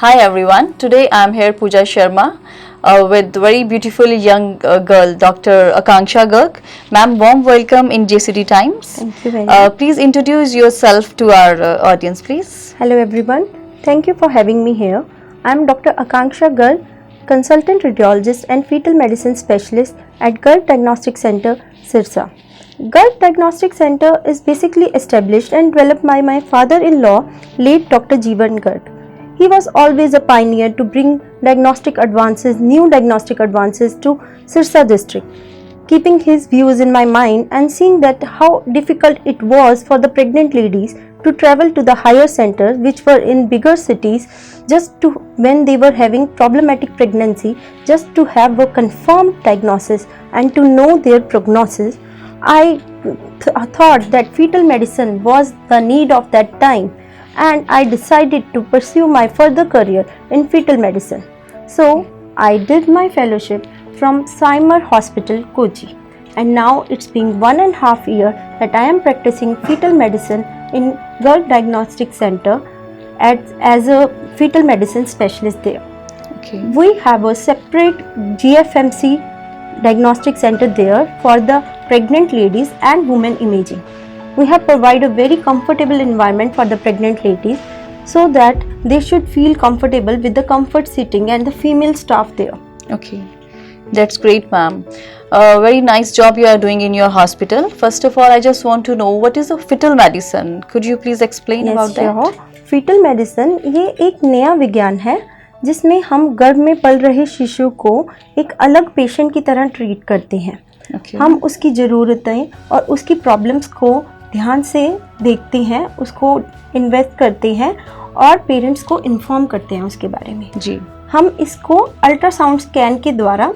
Hi everyone. Today I am here Pooja Sharma with very beautiful young girl Dr. Akanksha Garg. Ma'am, warm welcome in JCT Times. Thank you very much. Please introduce yourself to our audience, please. Hello everyone. Thank you for having me here. I am Dr. Akanksha Garg, consultant radiologist and fetal medicine specialist at Garg Diagnostic Center, Sirsa. Garg Diagnostic Center is basically established and developed by my father-in-law, late Dr. Jeevan Garg. He was always a pioneer to bring new diagnostic advances to Sirsa district. Keeping his views in my mind and seeing that how difficult it was for the pregnant ladies to travel to the higher centers which were in bigger cities when they were having problematic pregnancy, just to have a confirmed diagnosis and to know their prognosis, I thought that fetal medicine was the need of that time, and I decided to pursue my further career in fetal medicine. So I did my fellowship from Saimer Hospital, Kochi, and now it's been 1.5 years that I am practicing fetal medicine in Garg Diagnostic Center as a fetal medicine specialist there. Okay. We have a separate GFMC diagnostic center there for the pregnant ladies and women imaging. We have provided a very comfortable environment for the pregnant ladies so that they should feel comfortable with the comfort sitting and the female staff there. Okay. That's great, ma'am. Very nice job you are doing in your hospital. First of all, I just want to know what is a fetal medicine. Could you please explain about that? Fetal medicine ये एक नया विज्ञान है जिसमें हम गर्भ में पल रहे शिशु को एक अलग पेशेंट की तरह ट्रीट करते हैं. Okay. हम उसकी ज़रूरतें और उसकी प्रॉब्लम्स को ध्यान से देखते हैं, उसको इन्वेस्ट करते हैं और पेरेंट्स को इन्फॉर्म करते हैं उसके बारे में. जी. हम इसको अल्ट्रासाउंड स्कैन के द्वारा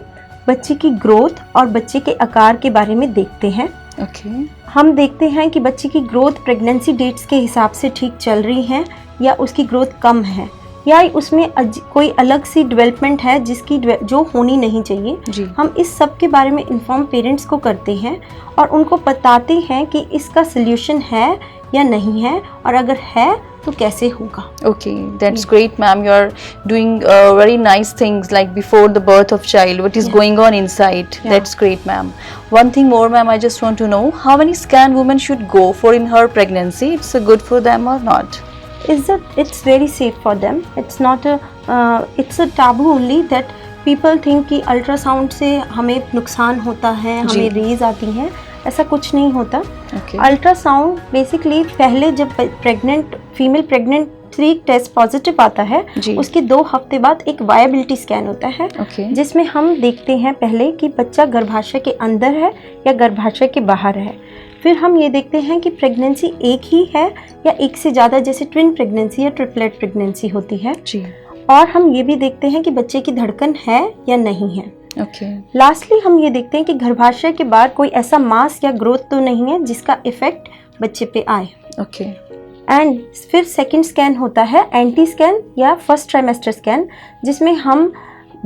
बच्चे की ग्रोथ और बच्चे के आकार के बारे में देखते हैं. Okay. हम देखते हैं कि बच्चे की ग्रोथ प्रेगनेंसी डेट्स के हिसाब से ठीक चल रही है या उसकी ग्रोथ कम है या उसमें कोई अलग सी डेवलपमेंट है जो होनी नहीं चाहिए. जी. हम इस सब के बारे में इन्फॉर्म पेरेंट्स को करते हैं और उनको बताते हैं कि इसका सल्यूशन है या नहीं है और अगर है तो कैसे होगा. Okay, that's great, ma'am. You are doing very nice things like before the birth of child, what is going on inside. Yeah. That's great, ma'am. One thing more, ma'am, I just want to know how many scan women should go for in her pregnancy. It's good for them or not? It's very safe for them. It's a taboo only that people think कि ultrasound से हमें नुकसान होता है, हमें raise आती हैं. ऐसा कुछ नहीं होता. अल्ट्रासाउंड बेसिकली पहले जब फीमेल प्रेग्नेंसी टेस्ट पॉजिटिव आता है उसके 2 हफ्ते बाद एक वायबिलिटी स्कैन होता है. जिसमें हम देखते हैं पहले कि बच्चा गर्भाशय के अंदर है या गर्भाशय के बाहर है. फिर हम ये देखते हैं कि प्रेगनेंसी एक ही है या एक से ज़्यादा, जैसे ट्विन प्रेगनेंसी या ट्रिपलेट प्रेगनेंसी होती है. और हम ये भी देखते हैं कि बच्चे की धड़कन है या नहीं है. लास्टली हम ये देखते हैं कि गर्भाशय के बाहर कोई ऐसा मास या ग्रोथ तो नहीं है जिसका इफेक्ट बच्चे पे आए. एंड फिर सेकंड स्कैन होता है एंटी स्कैन या फर्स्ट ट्राइमेस्टर स्कैन, जिसमें हम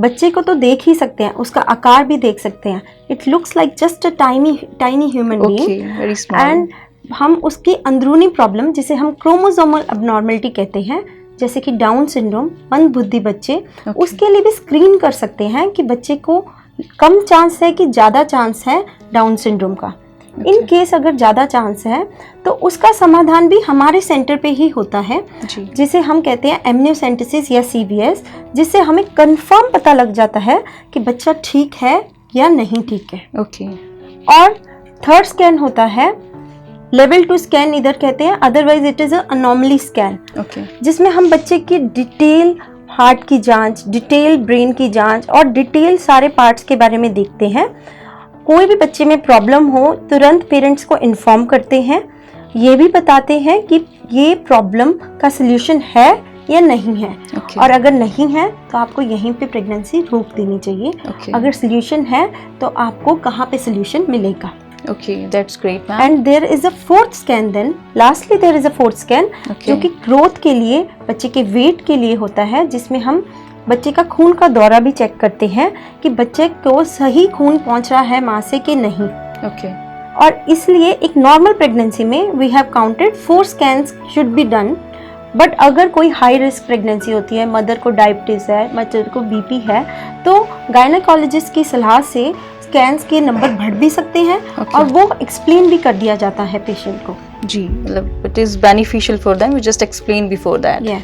बच्चे को तो देख ही सकते हैं, उसका आकार भी देख सकते हैं. It looks like just a tiny human being. And हम उसकी अंदरूनी प्रॉब्लम जिसे हम क्रोमोसोमल अबनॉर्मलिटी कहते हैं, जैसे कि डाउन सिंड्रोम, मंदबुद्धि बच्चे, उसके लिए भी स्क्रीन कर सकते हैं कि बच्चे को कम चांस है कि ज़्यादा चांस है डाउन सिंड्रोम का. इन केस अगर ज़्यादा चांस है तो उसका समाधान भी हमारे सेंटर पे ही होता है, जिसे हम कहते हैं एमनियोसेंटेसिस या CVS, जिससे हमें कंफर्म पता लग जाता है कि बच्चा ठीक है या नहीं ठीक है. और थर्ड स्कैन होता है लेवल 2 स्कैन इधर कहते हैं, otherwise it is a anomaly scan, जिसमें हम बच्चे की डिटेल हार्ट की जांच, डिटेल ब्रेन की जांच और डिटेल सारे पार्ट्स के बारे में देखते हैं. कोई भी बच्चे में प्रॉब्लम हो तुरंत पेरेंट्स को इन्फॉर्म करते हैं, ये भी बताते हैं कि ये प्रॉब्लम का सल्यूशन है या नहीं है. और अगर नहीं है तो आपको यहीं पे प्रेगनेंसी रोक देनी चाहिए. अगर सल्यूशन है तो आपको कहाँ पे सल्यूशन मिलेगा. That's great, ma'am. And there is a fourth scan then. Lastly there is a fourth scan जो कि ग्रोथ के लिए, बच्चे के वेट के लिए होता है, जिसमें हम बच्चे का खून का दौरा भी चेक करते हैं कि बच्चे को सही खून पहुंच रहा है माँ से कि नहीं. और इसलिए एक नॉर्मल प्रेगनेंसी में we have counted 4 scans should be done but अगर कोई हाई रिस्क प्रेगनेंसी होती है, मदर को डायबिटीज़ है, मदर को बीपी है, तो गायनेकोलॉजिस्ट की सलाह से स्कैन्स के नंबर बढ़ भी सकते हैं और वो एक्सप्लेन भी कर दिया जाता है पेशेंट को। जी, मतलब it is beneficial for them. You just explain before that. Yeah.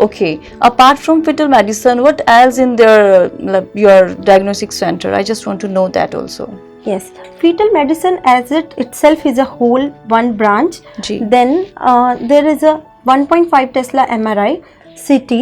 Okay. Apart from fetal medicine, what else in their your diagnostic center? I just want to know that also. Yes, fetal medicine as it itself is a whole one branch. जी. Then there is a 1.5 Tesla MRI, CT,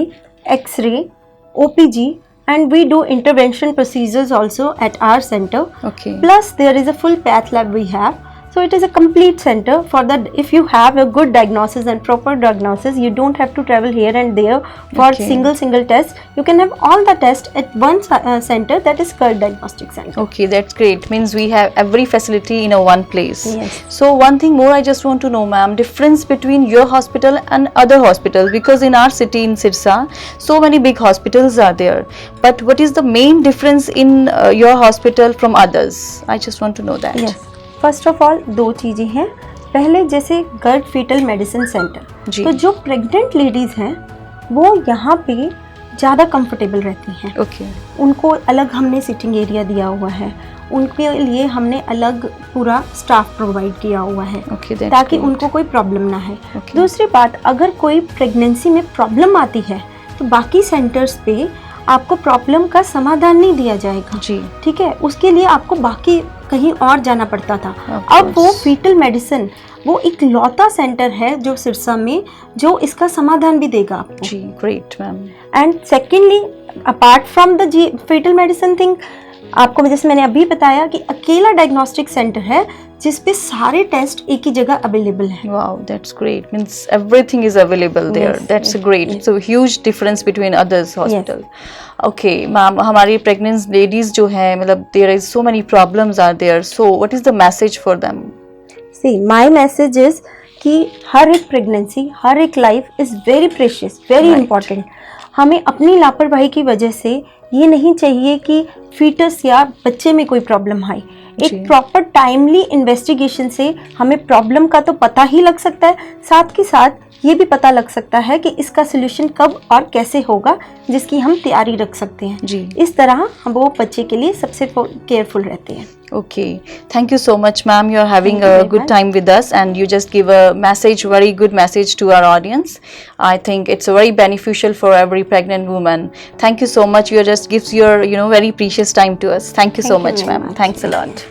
X-ray, OPG, and we do intervention procedures also at our center. Okay. Plus there is a full path lab we have. So it is a complete center for that. If you have a good diagnosis and proper diagnosis, you don't have to travel here and there for Okay. single test. You can have all the tests at one center, that is Kurt Diagnostic Center. Okay, that's great. Means we have every facility in a one place. Yes. So one thing more I just want to know, ma'am, difference between your hospital and other hospitals, because in our city in Sirsa, so many big hospitals are there. But what is the main difference in your hospital from others? I just want to know that. Yes. First of all दो चीज़ें हैं। पहले जैसे गर्ड fetal medicine centre, जी। तो जो pregnant ladies हैं वो यहाँ पे ज़्यादा कंफर्टेबल रहती हैं। Okay. उनको अलग हमने सिटिंग एरिया दिया हुआ है, उनके लिए हमने अलग पूरा स्टाफ प्रोवाइड किया हुआ है, Okay, that's ताकि great. उनको कोई प्रॉब्लम ना है। Okay. दूसरी बात, अगर कोई प्रेगनेंसी में प्रॉब्लम आती है तो बाकी सेंटर्स पे आपको प्रॉब्लम का समाधान नहीं दिया जाएगा। जी। ठीक है, उसके लिए आपको बाकी कहीं और जाना पड़ता था। Of अब वो course. फीटल मेडिसिन वो इकलौता सेंटर है जो सिरसा में जो इसका समाधान भी देगा आपको। जी, great, ma'am. And secondly apart from the fetal medicine thing, आपको जैसे मैंने अभी बताया कि अकेला डायग्नोस्टिक सेंटर है जिस पे सारे टेस्ट एक ही जगह अवेलेबल है। Wow, that's great. Means everything is available there. Yes, That's yes, great. yes. It's a huge difference between others hospital. Okay, ma'am, हमारी pregnant ladies जो हैं, मतलब there is so many problems are there. So what is the message for them? See, my message is कि हर एक pregnancy, हर एक life is very precious, very Right. Important. हमें अपनी लापरवाही की वजह से ये नहीं चाहिए कि फीटस या बच्चे में कोई प्रॉब्लम आए। जी। एक प्रॉपर टाइमली इन्वेस्टिगेशन से हमें प्रॉब्लम का तो पता ही लग सकता है, साथ के साथ ये भी पता लग सकता है कि इसका सोल्यूशन कब और कैसे होगा, जिसकी हम तैयारी रख सकते हैं। जी। इस तरह हम वो बच्चे के लिए सबसे केयरफुल रहते हैं। Okay, thank you so much, ma'am. You're having Thank you a very good much. time with us, and you just give a message, very good message to our audience. I think it's very beneficial for every pregnant woman. Thank you so much. You just gives your very precious time to us. Thank you so Thank you much, very ma'am. much. Thanks a lot.